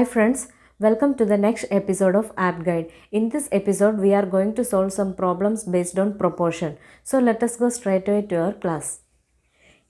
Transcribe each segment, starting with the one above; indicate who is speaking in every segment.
Speaker 1: friends, welcome to the next episode of App Guide. In this episode, we are going to solve some problems based on proportion. So let us go straight away to our class.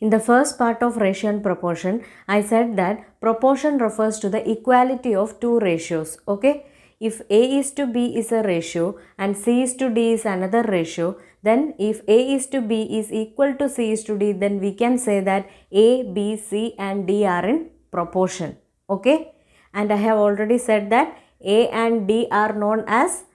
Speaker 1: In the first part of ratio and proportion, I said that proportion refers to the equality of two ratios. Okay? If A is to B is a ratio and C is to D is another ratio, then if A is to B is equal to C is to D, then we can say that A, B, C and D are in proportion. Okay? And I have already said that A and D are known as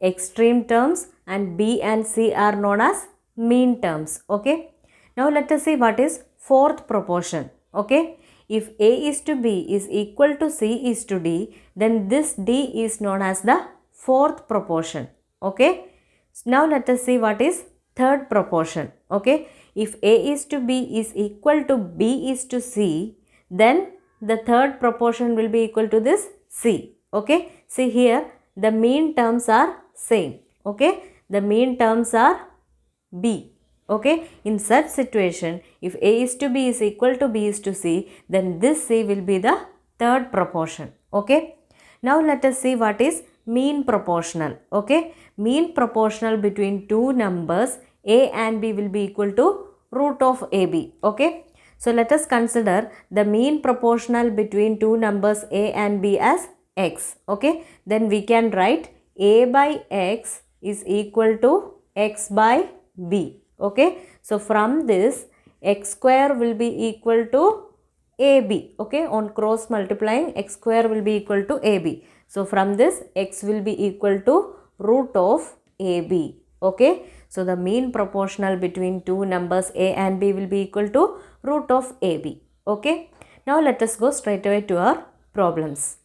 Speaker 1: extreme terms and B and C are known as mean terms. Okay? Now let us see what is fourth proportion. Okay? If A is to B is equal to C is to D, then this D is known as the fourth proportion. Okay? Now let us see what is third proportion. Okay? If A is to B is equal to B is to C, then the third proportion will be equal to this C. Okay? See here, the mean terms are same. Okay? The mean terms are B. Okay? In such situation, if A is to B is equal to B is to C, then this C will be the third proportion. Okay? Now let us see what is mean proportional. Okay? Mean proportional between two numbers A and B will be equal to root of AB. Okay? So let us consider the mean proportional between two numbers A and B as X. Okay? Then we can write A by X is equal to X by B. Okay? So from this, X square will be equal to AB. Okay? On cross multiplying, X square will be equal to AB. So from this, X will be equal to root of AB. Okay? So the mean proportional between two numbers A and B will be equal to root of AB. Okay? Now let us go straight away to our problems.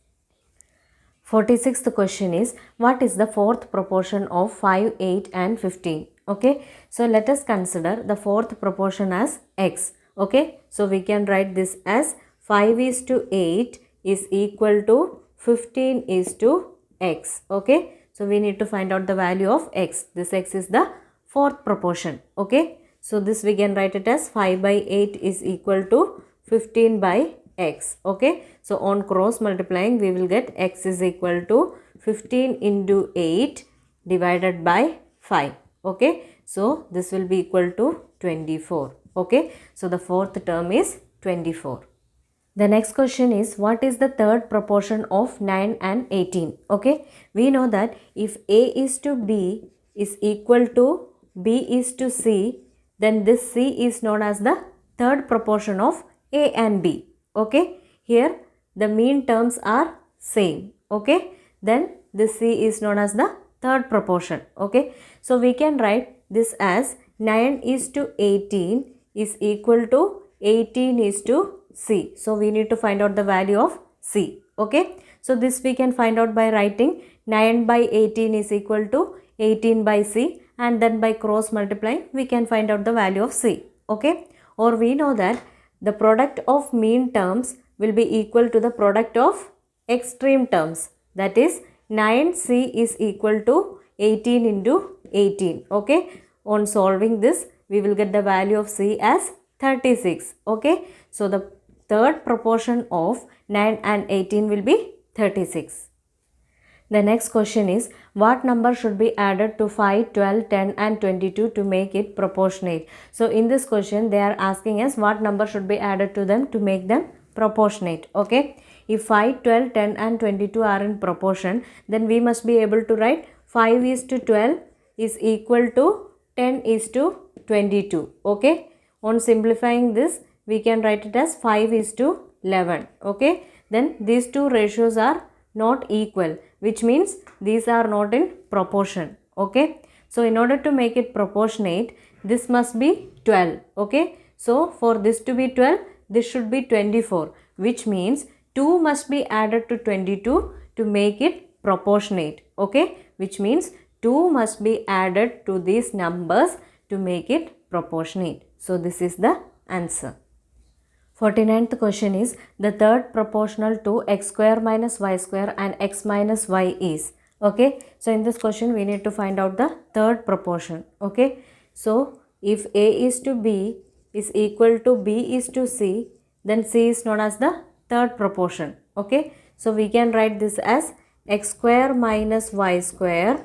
Speaker 1: 46th question is, what is the fourth proportion of 5, 8 and 15? Okay? So let us consider the fourth proportion as X. Okay? So we can write this as 5 is to 8 is equal to 15 is to X. Okay? So we need to find out the value of X. This X is the fourth proportion. Okay? So this we can write it as 5 by 8 is equal to 15 by X. Okay? So on cross multiplying, we will get X is equal to 15 into 8 divided by 5. Okay? So this will be equal to 24. Okay? So the fourth term is 24. The next question is, what is the third proportion of 9 and 18? Okay? We know that if A is to B is equal to B is to C, then this C is known as the third proportion of A and B. Okay? Here the mean terms are same. Okay? Then this C is known as the third proportion. Okay? So we can write this as 9 is to 18 is equal to 18 is to C. So we need to find out the value of C. Okay? So this we can find out by writing 9 by 18 is equal to 18 by C, and then by cross multiplying we can find out the value of C. Okay? Or we know that the product of mean terms will be equal to the product of extreme terms. That is 9C is equal to 18 into 18. Okay? On solving this, we will get the value of C as 36. Okay? So the third proportion of 9 and 18 will be 36. The next question is, what number should be added to 5, 12, 10 and 22 to make it proportionate? So in this question, they are asking us what number should be added to them to make them proportionate. Okay? If 5, 12, 10 and 22 are in proportion, then we must be able to write 5 is to 12 is equal to 10 is to 22. Okay? On simplifying this, we can write it as 5 is to 11. Okay? Then these two ratios are not equal, which means these are not in proportion. Okay? So in order to make it proportionate, this must be 12. Okay? So for this to be 12, this should be 24, which means 2 must be added to 22 to make it proportionate. Okay? Which means 2 must be added to these numbers to make it proportionate. So this is the answer. 49th question is, the third proportional to x square minus y square and x minus y is. Okay? So in this question, we need to find out the third proportion. Okay? So if A is to B is equal to B is to C, then C is known as the third proportion. Okay? So we can write this as x square minus y square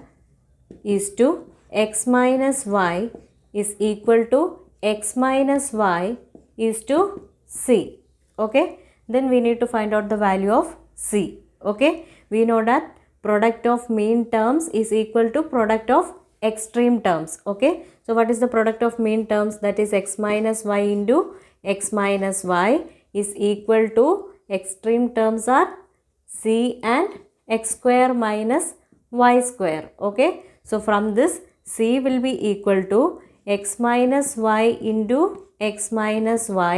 Speaker 1: is to x minus y is equal to x minus y is to c. Okay. Then we need to find out the value of c. Okay. We know that product of mean terms is equal to product of extreme terms. Okay. So what is the product of mean terms? That is x minus y into x minus y is equal to extreme terms are c and x square minus y square. Okay. So from this c will be equal to x minus y into x minus y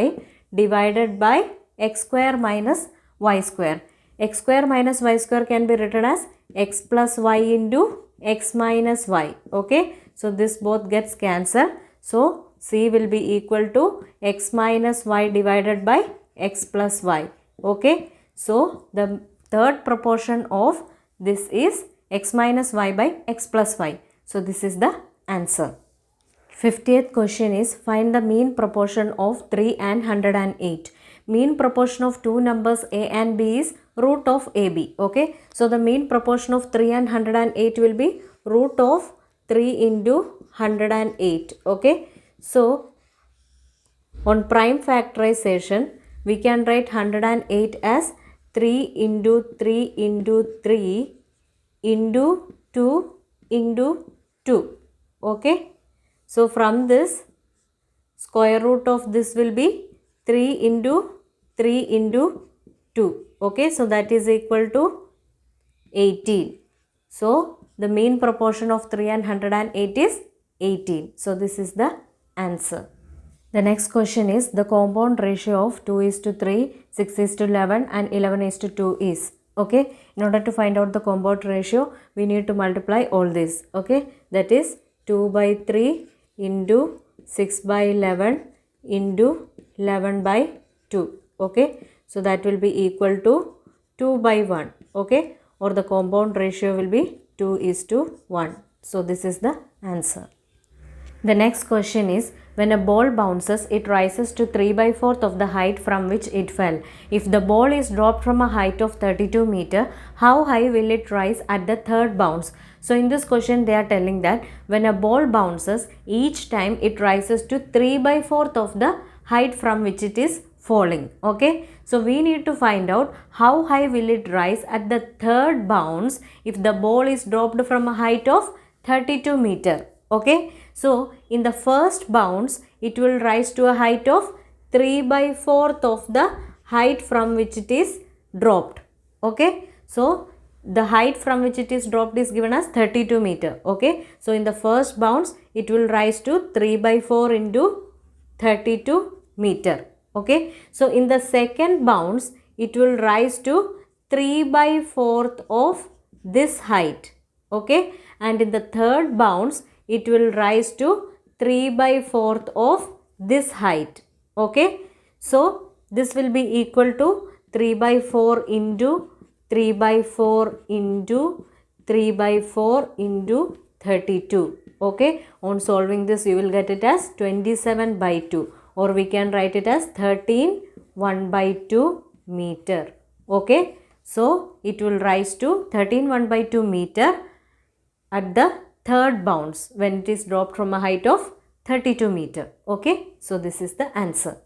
Speaker 1: divided by x square minus y square. X square minus y square can be written as x plus y into x minus y. Okay. So this both gets cancelled. So c will be equal to x minus y divided by x plus y. Okay. So the third proportion of this is x minus y by x plus y. So this is the answer. 50th question is find the mean proportion of 3 and 108. Mean proportion of two numbers a and b is root of ab. Okay. So the mean proportion of 3 and 108 will be root of 3 into 108. Okay. So on prime factorization we can write 108 as 3 into 3 into 3 into 2 into 2. Okay. So from this square root of this will be 3 into 3 into 2. Okay. So that is equal to 18. So the mean proportion of 3 and 108 is 18. So this is the answer. The next question is the compound ratio of 2 is to 3, 6 is to 11 and 11 is to 2 is. Okay. In order to find out the compound ratio, we need to multiply all this. Okay. That is 2 by 3 into 6 by 11 into 11 by 2. Okay. So that will be equal to 2 by 1. Okay. Or the compound ratio will be 2 is to 1. So this is the answer. The next question is when a ball bounces, it rises to 3 by 4th of the height from which it fell. If the ball is dropped from a height of 32 meter, how high will it rise at the third bounce? So in this question they are telling that when a ball bounces, each time it rises to 3 by 4th of the height from which it is falling. Okay. So we need to find out how high will it rise at the third bounce if the ball is dropped from a height of 32 meter. Okay. So in the first bounce it will rise to a height of 3 by 4th of the height from which it is dropped. Okay. So the height from which it is dropped is given as 32 meter. Okay. So in the first bounce it will rise to 3 by 4 into 32 meter. Okay. So in the second bounce it will rise to 3 by 4th of this height. Okay. And in the third bounce it will rise to 3 by 4th of this height. Okay. So this will be equal to 3 by 4 into 3 by 4 into 3 by 4 into 32. Okay. On solving this you will get it as 27 by 2, or we can write it as 13 1 by 2 meter. Okay. So it will rise to 13 1 by 2 meter at the third bounce when it is dropped from a height of 32 meter. Okay. So this is the answer.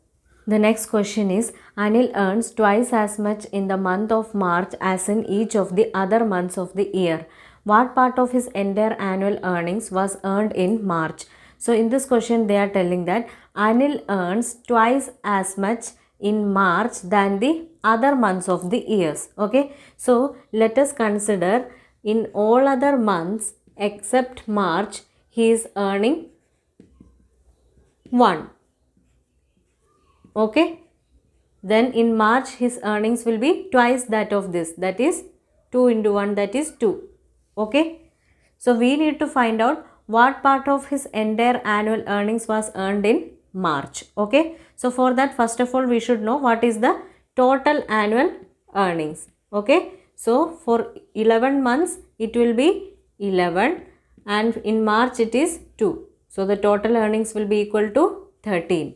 Speaker 1: The next question is Anil earns twice as much in the month of March as in each of the other months of the year. What part of his entire annual earnings was earned in March? So in this question they are telling that Anil earns twice as much in March than the other months of the years. Okay. So let us consider in all other months except March he is earning 1. Okay. Then in March his earnings will be twice that of this, that is 2 into 1, that is 2. Okay. So we need to find out what part of his entire annual earnings was earned in March. Okay. So for that first of all we should know what is the total annual earnings. Okay. So for 11 months it will be 11 and in March it is 2. So the total earnings will be equal to 13.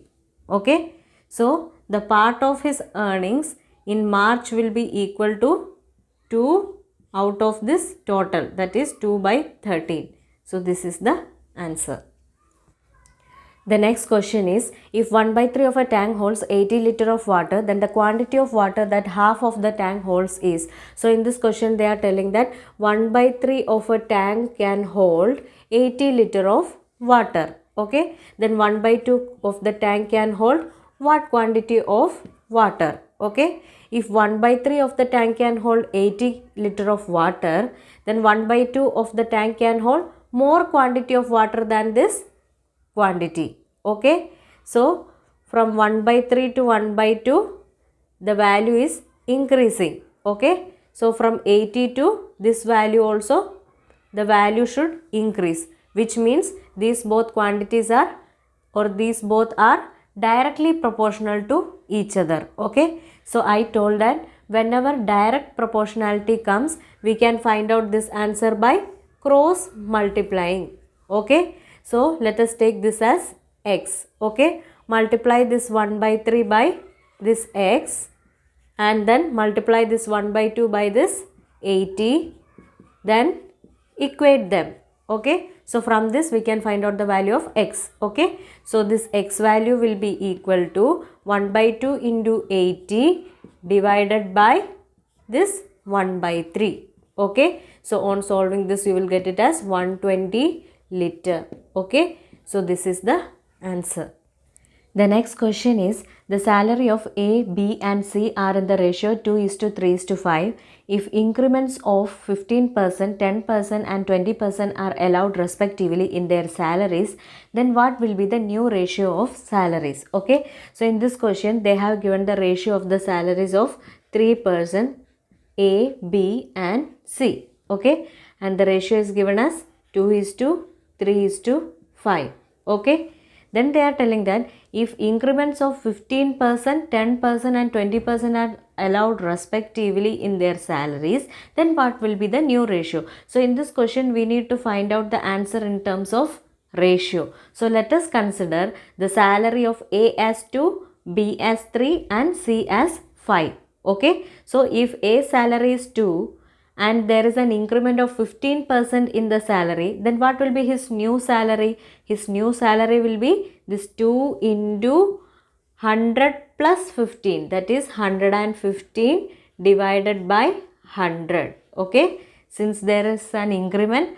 Speaker 1: Okay. So the part of his earnings in March will be equal to 2 out of this total, that is 2 by 13. So this is the answer. The next question is, if 1 by 3 of a tank holds 80 liter of water, then the quantity of water that half of the tank holds is. So in this question they are telling that 1 by 3 of a tank can hold 80 liter of water. Okay, then 1 by 2 of the tank can hold what quantity of water? Okay, if 1 by 3 of the tank can hold 80 liter of water, then 1 by 2 of the tank can hold more quantity of water than this quantity. Okay, so from 1 by 3 to 1 by 2 the value is increasing. Okay, so from 80 to this value also the value should increase, which means these both quantities are, or these both are directly proportional to each other. Okay, so I told that whenever direct proportionality comes, we can find out this answer by cross multiplying. Okay, so let us take this as x. Okay, multiply this 1 by 3 by this x, and then multiply this 1 by 2 by this 80, then equate them. Okay, so from this we can find out the value of x. Okay, so this x value will be equal to 1 by 2 into 80 divided by this 1 by 3. Okay, so on solving this you will get it as 120 liter. Okay, so this is the answer. The next question is, the salary of A, B and C are in the ratio 2:3:5. If increments of 15%, 10% and 20% are allowed respectively in their salaries, then what will be the new ratio of salaries? Okay, so in this question they have given the ratio of the salaries of 3% A, B and C. Okay, and the ratio is given as 2:3:5. Okay, then they are telling that if increments of 15%, 10% and 20% are allowed respectively in their salaries, then what will be the new ratio? So in this question we need to find out the answer in terms of ratio. So let us consider the salary of A as 2, B as 3 and C as 5. Okay, so if A salary is 2 and there is an increment of 15% in the salary, then what will be his new salary? His new salary will be this 2 into 100 plus 15, that is 115 divided by 100. Okay, since there is an increment,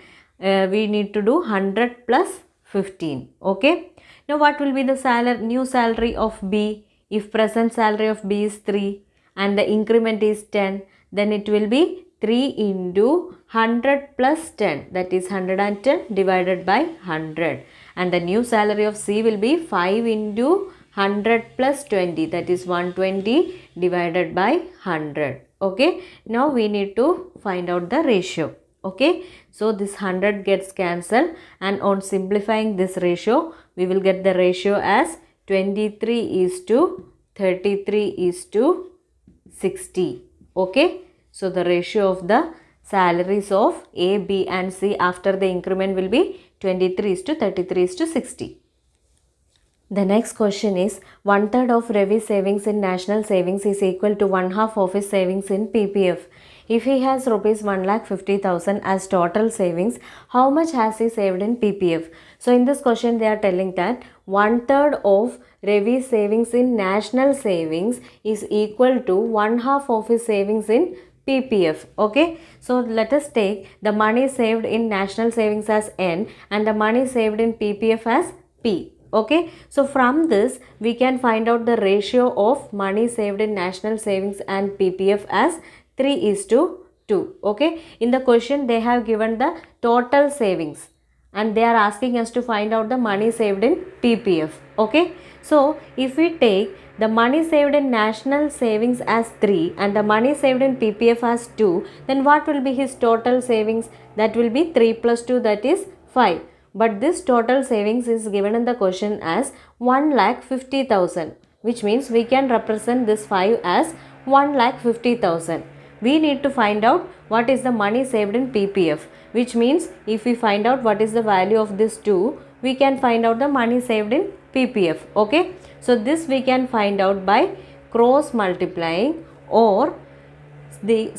Speaker 1: we need to do 100 plus 15. Okay, now what will be the new salary of B? If present salary of B is 3 and the increment is 10, then it will be 3 into 100 plus 10, that is 110 divided by 100, and the new salary of C will be 5 into 100 plus 20, that is 120 divided by 100. Okay, now we need to find out the ratio. Okay, so this 100 gets cancelled, and on simplifying this ratio we will get the ratio as 23:33:60. Okay, so the ratio of the salaries of A, B and C after the increment will be 23:33:60. The next question is, 1/3 of Ravi's savings in national savings is equal to 1/2 of his savings in PPF. If he has rupees 1,50,000 as total savings, how much has he saved in PPF? So in this question they are telling that 1/3 of Ravi's savings in national savings is equal to 1/2 of his savings in PPF. Okay, so let us take the money saved in national savings as N and the money saved in PPF as P. Okay, so from this we can find out the ratio of money saved in national savings and PPF as 3:2. Okay, in the question they have given the total savings and they are asking us to find out the money saved in PPF. Okay, so if we take the money saved in national savings as 3 and the money saved in PPF as 2, then what will be his total savings? That will be 3 plus 2, that is 5. But this total savings is given in the question as 1,50,000, which means we can represent this 5 as 1,50,000. We need to find out what is the money saved in PPF, which means if we find out what is the value of this 2, we can find out the money saved in PPF. Okay, so this we can find out by cross multiplying, or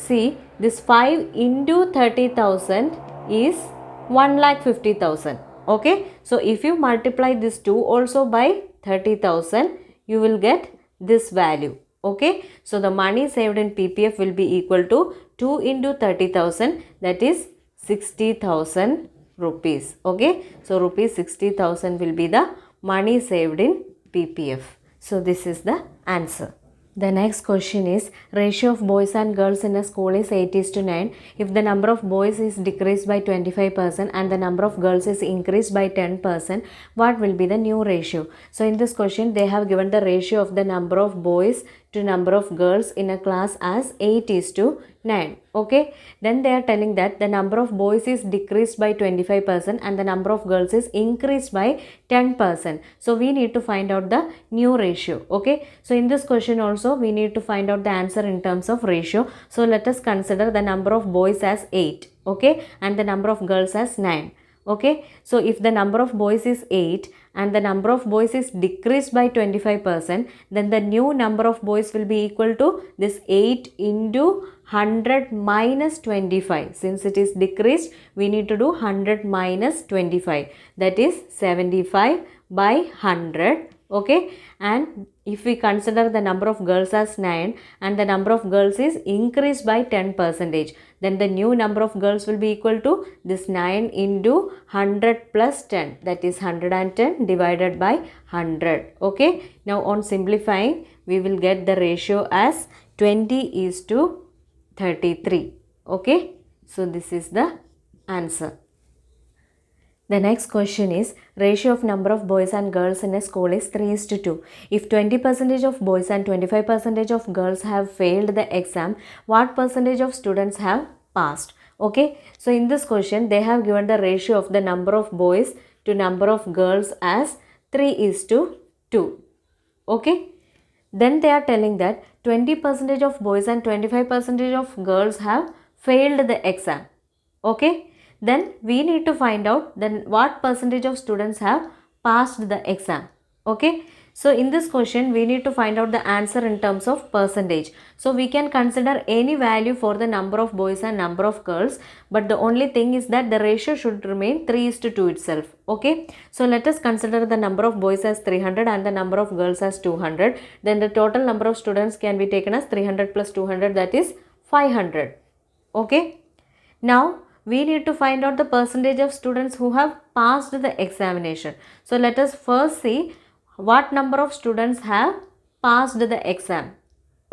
Speaker 1: see this 5 into 30,000 is 1,50,000. Okay, so if you multiply this 2 also by 30,000, you will get this value. Okay, so the money saved in PPF will be equal to 2 into 30,000, that is 60,000 rupees. Okay, so rupees 60,000 will be the money saved in PPF. So this is the answer. The next question is, ratio of boys and girls in a school is 8:9. If the number of boys is decreased by 25% and the number of girls is increased by 10%, what will be the new ratio? So in this question, they have given the ratio of the number of boys to number of girls in a class as 8:9. Okay, then they are telling that the number of boys is decreased by 25% and the number of girls is increased by 10%. So we need to find out the new ratio. Okay, so in this question also we need to find out the answer in terms of ratio. So let us consider the number of boys as 8. Okay, and the number of girls as 9. Okay, so if the number of boys is 8 and the number of boys is decreased by 25%, then the new number of boys will be equal to this 8 into 100 minus 25. Since it is decreased, we need to do 100 minus 25. That is 75 by 100. Okay, and if we consider the number of girls as 9 and the number of girls is increased by 10%, then the new number of girls will be equal to this 9 into 100 plus 10, that is 110 divided by 100. Okay, now on simplifying, we will get the ratio as 20:33. Okay, so this is the answer. The next question is, ratio of number of boys and girls in a school is 3:2. If 20% of boys and 25% of girls have failed the exam, what percentage of students have passed? Okay, so in this question, they have given the ratio of the number of boys to number of girls as 3:2. Okay, then they are telling that 20% of boys and 25% of girls have failed the exam. Okay, then we need to find out then what percentage of students have passed the exam. Okay, so in this question we need to find out the answer in terms of percentage. So we can consider any value for the number of boys and number of girls, but the only thing is that the ratio should remain 3:2 itself. Okay, so let us consider the number of boys as 300 and the number of girls as 200. Then the total number of students can be taken as 300 plus 200, that is 500. Okay, now we need to find out the percentage of students who have passed the examination. So let us first see what number of students have passed the exam.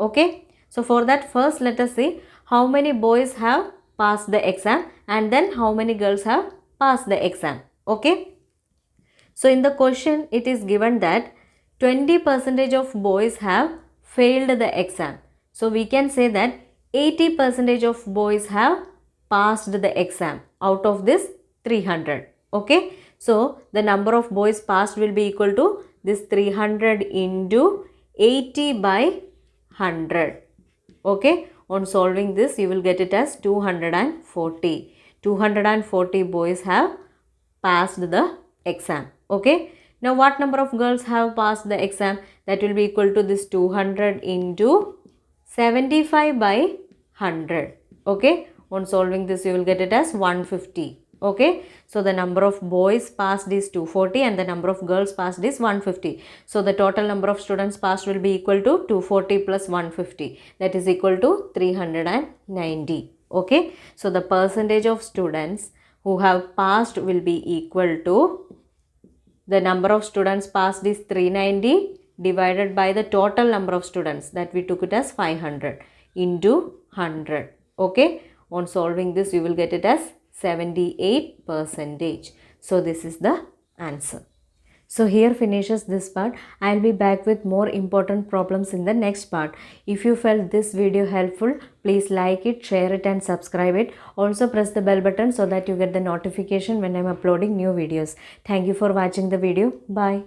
Speaker 1: Okay, so for that, first let us see how many boys have passed the exam and then how many girls have passed the exam. Okay, so in the question it is given that 20% of boys have failed the exam. So we can say that 80% of boys have passed the exam out of this 300. Okay, so the number of boys passed will be equal to this 300 into 80 by 100. Okay, on solving this you will get it as 240. 240 boys have passed the exam. Okay, now what number of girls have passed the exam? That will be equal to this 200 into 75 by 100. Okay, on solving this you will get it as 150. Okay, so the number of boys passed is 240 and the number of girls passed is 150. So the total number of students passed will be equal to 240 plus 150, that is equal to 390. Okay, so the percentage of students who have passed will be equal to the number of students passed is 390 divided by the total number of students, that we took it as 500 into 100. Okay, on solving this you will get it as 78%. So this is the answer. So here finishes this part. I will be back with more important problems in the next part. If you felt this video helpful, please like it, share it and subscribe it. Also press the bell button so that you get the notification when I am uploading new videos. Thank you for watching the video. Bye.